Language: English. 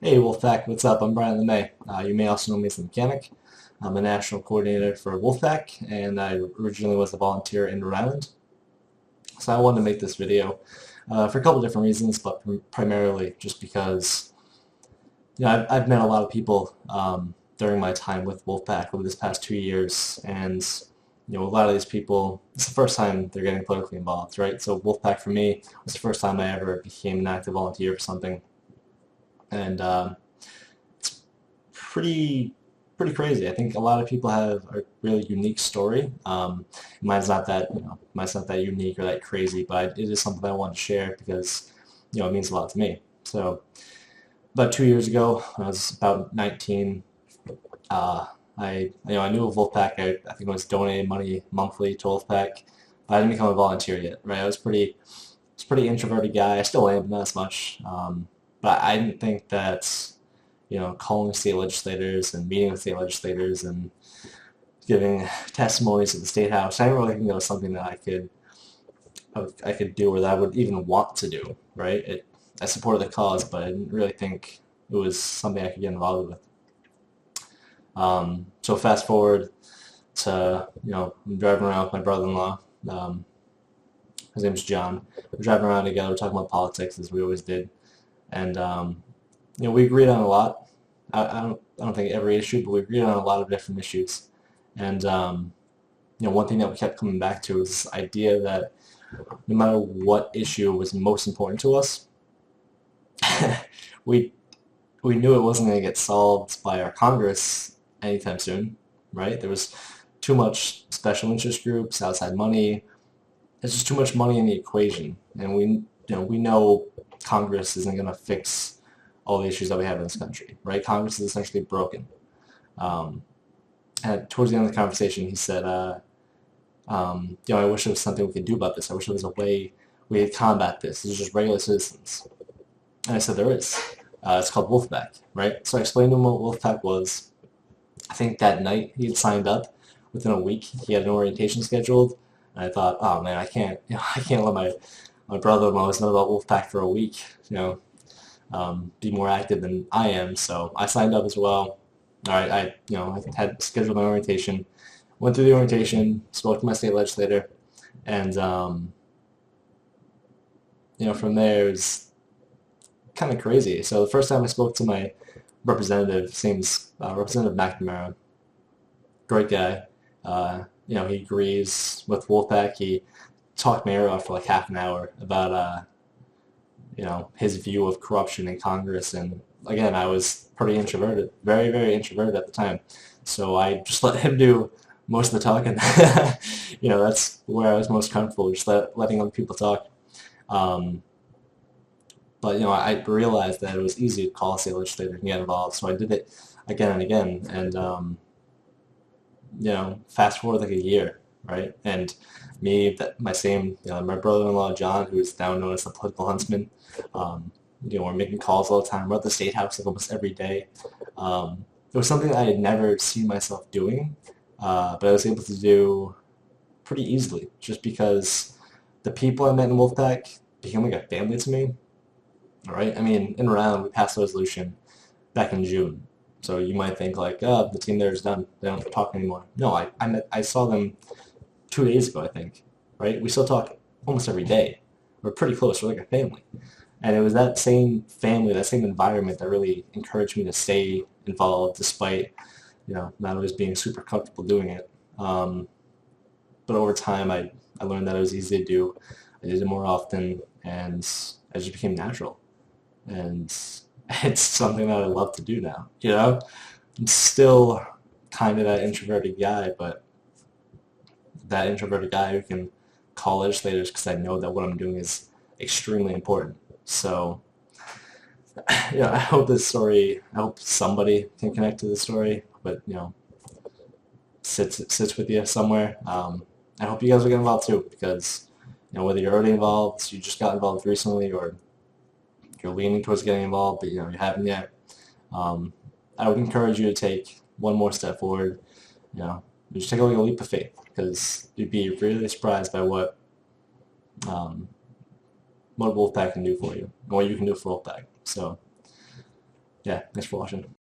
Hey Wolf-PAC, what's up? I'm Brian LeMay. You may also know me as the mechanic. I'm a national coordinator for Wolf-PAC, and I originally was a volunteer in Rhode Island. So I wanted to make this video for a couple different reasons, but primarily just because I've met a lot of people during my time with Wolf-PAC over this past 2 years, and a lot of these people, it's the first time they're getting politically involved, right? So Wolf-PAC for me was the first time I ever became an active volunteer for something. And it's pretty crazy. I think a lot of people have a really unique story. Mine's not that unique or that crazy, but it is something I want to share because it means a lot to me. So about 2 years ago, when I was about 19, I knew of Wolf-PAC. I think I was donating money monthly to Wolf-PAC, but I didn't become a volunteer yet. Right? I was pretty introverted guy. I still am, not as much. But I didn't think that, calling state legislators and meeting with state legislators and giving testimonies at the State House, I didn't really think that was something that I could do or that I would even want to do, right? I supported the cause, but I didn't really think it was something I could get involved with. So fast forward to, I'm driving around with my brother-in-law. His name's John. We're driving around together, talking about politics as we always did. And we agreed on a lot. I don't think every issue, but we agreed on a lot of different issues. And one thing that we kept coming back to was this idea that no matter what issue was most important to us, we knew it wasn't going to get solved by our Congress anytime soon, right? There was too much special interest groups, outside money. There's just too much money in the equation, and we know Congress isn't going to fix all the issues that we have in this country, right? Congress is essentially broken. And towards the end of the conversation, he said, I wish there was something we could do about this. I wish there was a way we could combat this. This is just regular citizens. And I said, there is. It's called Wolf-PAC, right? So I explained to him what Wolf-PAC was. I think that night he had signed up. Within a week, he had an orientation scheduled. And I thought, oh man, I can't let my brother-in-law has known about Wolf-PAC for a week, be more active than I am. So I signed up as well. All right, I had scheduled my orientation, went through the orientation, spoke to my state legislator, and from there it was kind of crazy. So the first time I spoke to my representative, Representative McNamara, great guy. He agrees with Wolf-PAC. He talked my ear off for like half an hour about his view of corruption in Congress. And again, I was pretty introverted, very, very introverted at the time. So I just let him do most of the talking. That's where I was most comfortable, just letting other people talk. But I realized that it was easy to call a state legislator and get involved, so I did it again and again. And fast forward like a year, right? And me, my brother-in-law John, who's now known as the political huntsman, we're making calls all the time. We're at the State House like almost every day. It was something that I had never seen myself doing, but I was able to do pretty easily, just because the people I met in Wolf-PAC became like a family to me. All right, I mean, in Rhode Island, we passed a resolution back in June. So you might think like, oh, the team there is done. They don't talk anymore. No, I saw them 2 days ago, I think. Right? We still talk almost every day. We're pretty close. We're like a family. And it was that same family, that same environment that really encouraged me to stay involved despite, not always being super comfortable doing it. But over time, I learned that it was easy to do. I did it more often, and it just became natural. And it's something that I love to do now, I'm still kind of that introverted guy, but that introverted guy who can call legislators because I know that what I'm doing is extremely important. So, I hope I hope somebody can connect to this story, but, sits with you somewhere. I hope you guys will get involved too, because, whether you're already involved, you just got involved recently, or you're leaning towards getting involved, but you haven't yet. I would encourage you to take one more step forward. Just take a leap of faith, because you'd be really surprised by what Wolf-PAC can do for you, and what you can do for Wolf-PAC. So yeah, thanks for watching.